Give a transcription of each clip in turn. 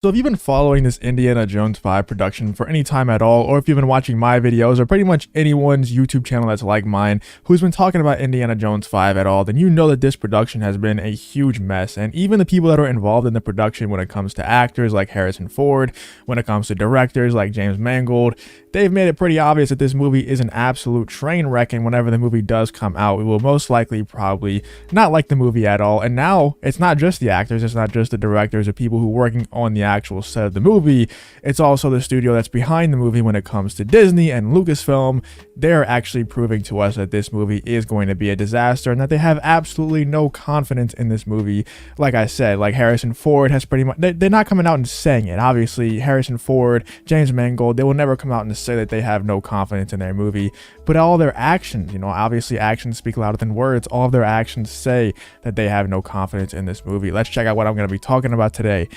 So if you've been following this Indiana Jones 5 production for any time at all, or if you've been watching my videos, or pretty much anyone's YouTube channel that's like mine, who's been talking about Indiana Jones 5 at all, then you know that this production has been a huge mess. And even the people that are involved in the production, when it comes to actors like Harrison Ford, when it comes to directors like James Mangold, they've made it pretty obvious that this movie is an absolute train wreck, and whenever the movie does come out, we will most likely probably not like the movie at all. And now, it's not just the actors, it's not just the directors or people who are working on the actual set of the movie, it's also the studio that's behind the movie when it comes to Disney and Lucasfilm. They're actually proving to us that this movie is going to be a disaster and that they have absolutely no confidence in this movie. Like I said, like Harrison Ford has pretty much, they're not coming out and saying it. Obviously, Harrison Ford, James Mangold, they will never come out and say that they have no confidence in their movie, but all their actions, obviously actions speak louder than words. All of their actions say that they have no confidence in this movie. Let's check out what I'm going to be talking about today.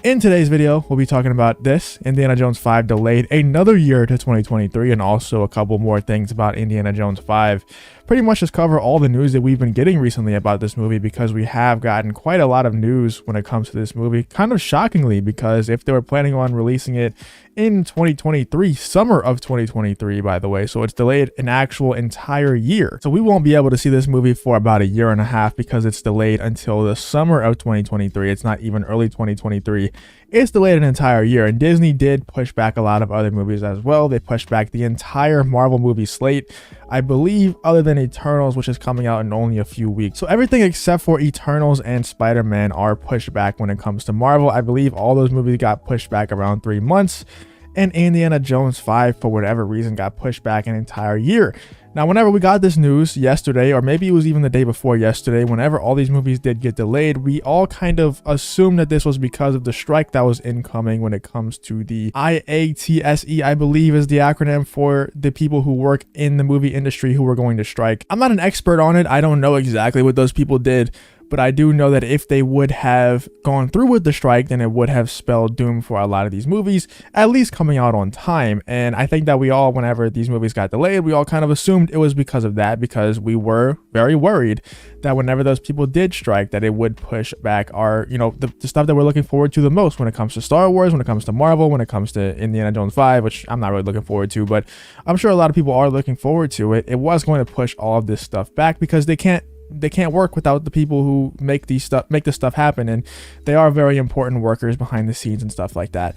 In today's video, we'll be talking about this, Indiana Jones 5 delayed another year to 2023, and also a couple more things about Indiana Jones 5. Pretty much just cover all the news that we've been getting recently about this movie, because we have gotten quite a lot of news when it comes to this movie, kind of shockingly, because if they were planning on releasing it in 2023, summer of 2023, by the way, so it's delayed an actual entire year. So we won't be able to see this movie for about a year and a half because it's delayed until the summer of 2023. It's not even early 2023. It's delayed an entire year, and Disney did push back a lot of other movies as well. They pushed back the entire Marvel movie slate, I believe, other than Eternals, which is coming out in only a few weeks. So everything except for Eternals and Spider-Man are pushed back when it comes to Marvel. I believe all those movies got pushed back around 3 months, and Indiana Jones 5, for whatever reason, got pushed back an entire year. Now, whenever we got this news yesterday, or maybe it was even the day before yesterday, whenever all these movies did get delayed, we all kind of assumed that this was because of the strike that was incoming when it comes to the IATSE, I believe is the acronym for the people who work in the movie industry who were going to strike. I'm not an expert on it. I don't know exactly what those people did, but I do know that if they would have gone through with the strike, then it would have spelled doom for a lot of these movies, at least coming out on time. And I think that we all, whenever these movies got delayed, we all kind of assumed it was because of that, because we were very worried that whenever those people did strike, that it would push back our, the stuff that we're looking forward to the most when it comes to Star Wars, when it comes to Marvel, when it comes to Indiana Jones 5, which I'm not really looking forward to, but I'm sure a lot of people are looking forward to it. It was going to push all of this stuff back because they can't work without the people who make this stuff happen, and they are very important workers behind the scenes and stuff like that.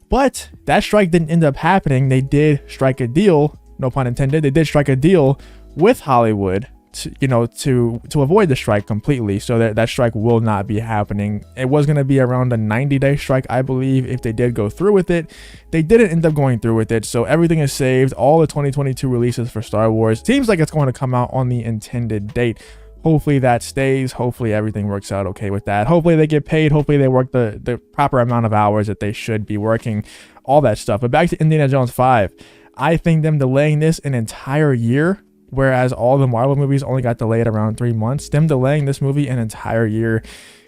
But that strike didn't end up happening. They did strike a deal, no pun intended, they did strike a deal with Hollywood to avoid the strike completely, so that strike will not be happening. It was going to be around a 90-day strike, I believe, if they did go through with it. They didn't end up going through with it, so everything is saved. All the 2022 releases for Star Wars seems like it's going to come out on the intended date. Hopefully that stays. Hopefully everything works out okay with that. Hopefully they get paid. Hopefully they work the proper amount of hours that they should be working, all that stuff. But back to Indiana Jones 5, I think them delaying this an entire year, whereas all the Marvel movies only got delayed around 3 months, them delaying this movie an entire year,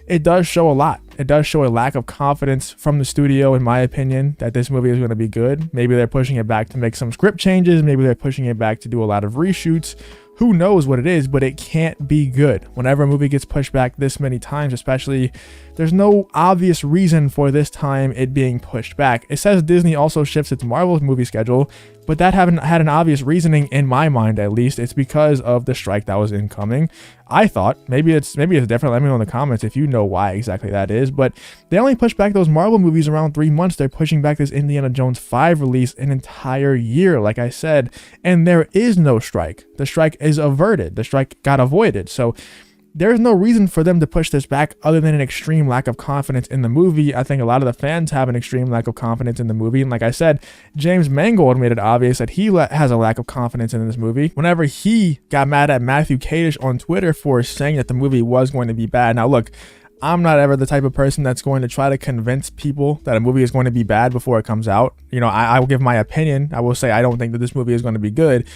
it does show a lot. It does show a lack of confidence from the studio, in my opinion, that this movie is going to be good. Maybe they're pushing it back to make some script changes. Maybe they're pushing it back to do a lot of reshoots. Who knows what it is, but it can't be good. Whenever a movie gets pushed back this many times, especially, there's no obvious reason for this time it being pushed back. It says Disney also shifts its Marvel movie schedule, but that haven't had an obvious reasoning in my mind, at least. It's because of the strike that was incoming. I thought maybe it's different. Let me know in the comments if you know why exactly that is. But they only pushed back those Marvel movies around 3 months. They're pushing back this Indiana Jones 5 release an entire year, like I said, and there is no strike. The strike is averted. The strike got avoided. So there's no reason for them to push this back other than an extreme lack of confidence in the movie. I think a lot of the fans have an extreme lack of confidence in the movie. And like I said, James Mangold made it obvious that he has a lack of confidence in this movie whenever he got mad at Matthew Kadish on Twitter for saying that the movie was going to be bad. Now, look, I'm not ever the type of person that's going to try to convince people that a movie is going to be bad before it comes out. I will give my opinion. I will say I don't think that this movie is going to be good.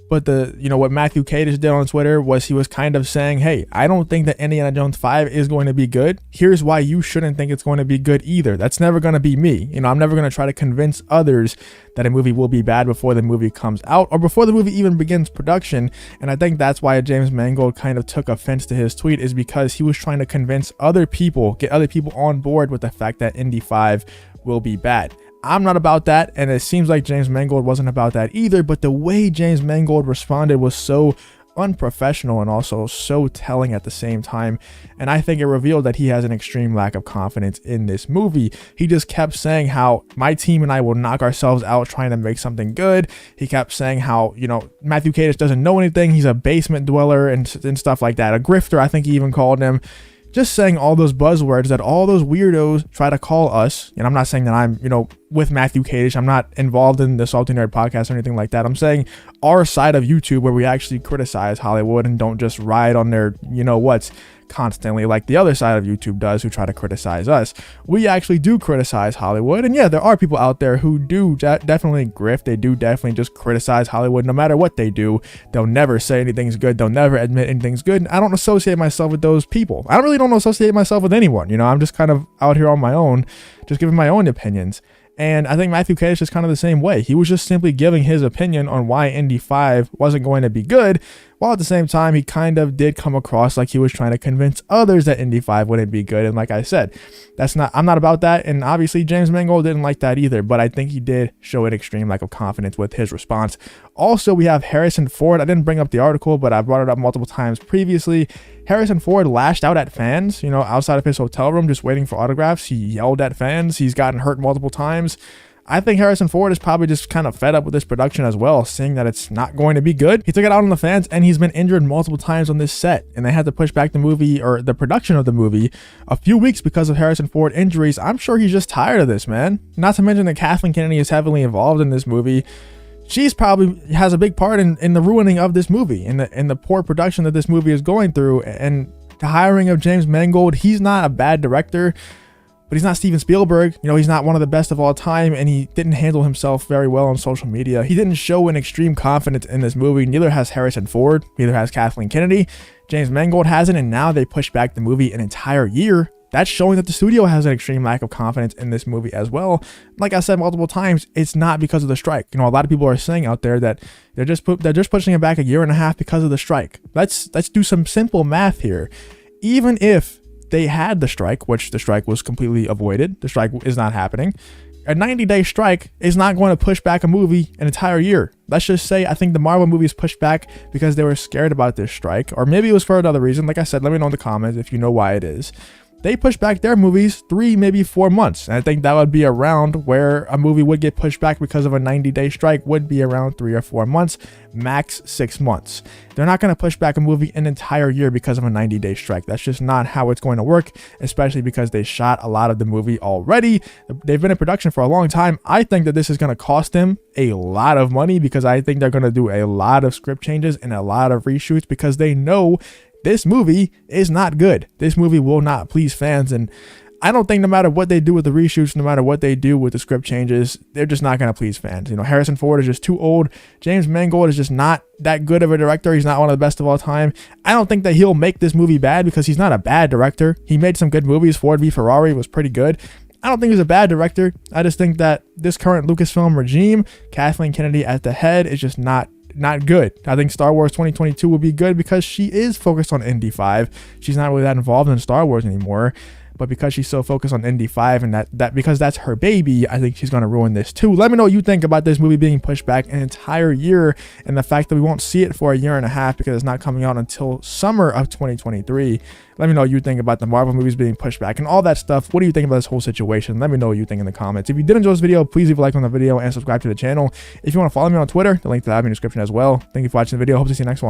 But what Matthew Cadish did on Twitter was he was kind of saying, hey, I don't think that Indiana Jones 5 is going to be good. Here's why you shouldn't think it's going to be good either. That's never going to be me. I'm never going to try to convince others that a movie will be bad before the movie comes out or before the movie even begins production. And I think that's why James Mangold kind of took offense to his tweet, is because he was trying to convince other people, get other people on board with the fact that Indy 5 will be bad. I'm not about that, and it seems like James Mangold wasn't about that either, but the way James Mangold responded was so unprofessional and also so telling at the same time, and I think it revealed that he has an extreme lack of confidence in this movie. He just kept saying how my team and I will knock ourselves out trying to make something good. He kept saying how, Matthew Cadish doesn't know anything, he's a basement dweller and stuff like that, a grifter, I think he even called him. Just saying all those buzzwords that all those weirdos try to call us. And I'm not saying that I'm, with Matthew Cadish. I'm not involved in the Salty Nerd podcast or anything like that. I'm saying our side of YouTube, where we actually criticize Hollywood and don't just ride on their, what's constantly like the other side of YouTube does, who try to criticize us. We actually do criticize Hollywood. And yeah, there are people out there who do definitely grift. They do definitely just criticize Hollywood no matter what they do. They'll never say anything's good. They'll never admit anything's good. I don't associate myself with those people. I really don't associate myself with anyone. I'm just kind of out here on my own, just giving my own opinions. And I think Matthew Cadish is kind of the same way. He was just simply giving his opinion on why Indy 5 wasn't going to be good, while at the same time, he kind of did come across like he was trying to convince others that Indy 5 wouldn't be good. And like I said, I'm not about that. And obviously James Mangold didn't like that either, but I think he did show an extreme lack of confidence with his response. Also, we have Harrison Ford. I didn't bring up the article, but I brought it up multiple times previously. Harrison Ford lashed out at fans, outside of his hotel room, just waiting for autographs. He yelled at fans. He's gotten hurt multiple times. I think Harrison Ford is probably just kind of fed up with this production as well, seeing that it's not going to be good. He took it out on the fans, and he's been injured multiple times on this set, and they had to push back the movie, or the production of the movie, a few weeks because of Harrison Ford injuries. I'm sure he's just tired of this, man. Not to mention that Kathleen Kennedy is heavily involved in this movie. She's probably has a big part in the ruining of this movie, in the poor production that this movie is going through, and the hiring of James Mangold. He's not a bad director, but he's not Steven Spielberg. He's not one of the best of all time, and he didn't handle himself very well on social media. He didn't show an extreme confidence in this movie. Neither has Harrison Ford. Neither has Kathleen Kennedy. James Mangold hasn't, and now they pushed back the movie an entire year. That's showing that the studio has an extreme lack of confidence in this movie as well. Like I said multiple times, it's not because of the strike. A lot of people are saying out there that they're just pushing it back a year and a half because of the strike. Let's do some simple math here. Even if they had the strike, which the strike was completely avoided, the strike is not happening. A 90-day strike is not going to push back a movie an entire year. Let's just say I think the Marvel movies pushed back because they were scared about this strike, or maybe it was for another reason. Like I said, let me know in the comments if you know why it is. They pushed back their movies 3, maybe 4 months. And I think that would be around where a movie would get pushed back because of a 90-day strike, would be around 3 or 4 months, max 6 months. They're not going to push back a movie an entire year because of a 90-day strike. That's just not how it's going to work, especially because they shot a lot of the movie already. They've been in production for a long time. I think that this is going to cost them a lot of money, because I think they're going to do a lot of script changes and a lot of reshoots, because they know this movie is not good. This movie will not please fans, and I don't think no matter what they do with the reshoots, no matter what they do with the script changes, they're just not going to please fans. Harrison Ford is just too old. James Mangold is just not that good of a director. He's not one of the best of all time. I don't think that he'll make this movie bad, because he's not a bad director. He made some good movies. Ford v Ferrari was pretty good. I don't think he's a bad director. I just think that this current Lucasfilm regime, Kathleen Kennedy at the head, is just not good. I think Star Wars 2022 will be good because she is focused on Indy 5. She's not really that involved in Star Wars anymore, but because she's so focused on Indy 5 and that because that's her baby, I think she's going to ruin this too. Let me know what you think about this movie being pushed back an entire year, and the fact that we won't see it for a year and a half because it's not coming out until summer of 2023. Let me know what you think about the Marvel movies being pushed back and all that stuff. What do you think about this whole situation? Let me know what you think in the comments. If you did enjoy this video, please leave a like on the video and subscribe to the channel. If you want to follow me on Twitter, the link to that will be in the description as well. Thank you for watching the video. Hope to see you next one.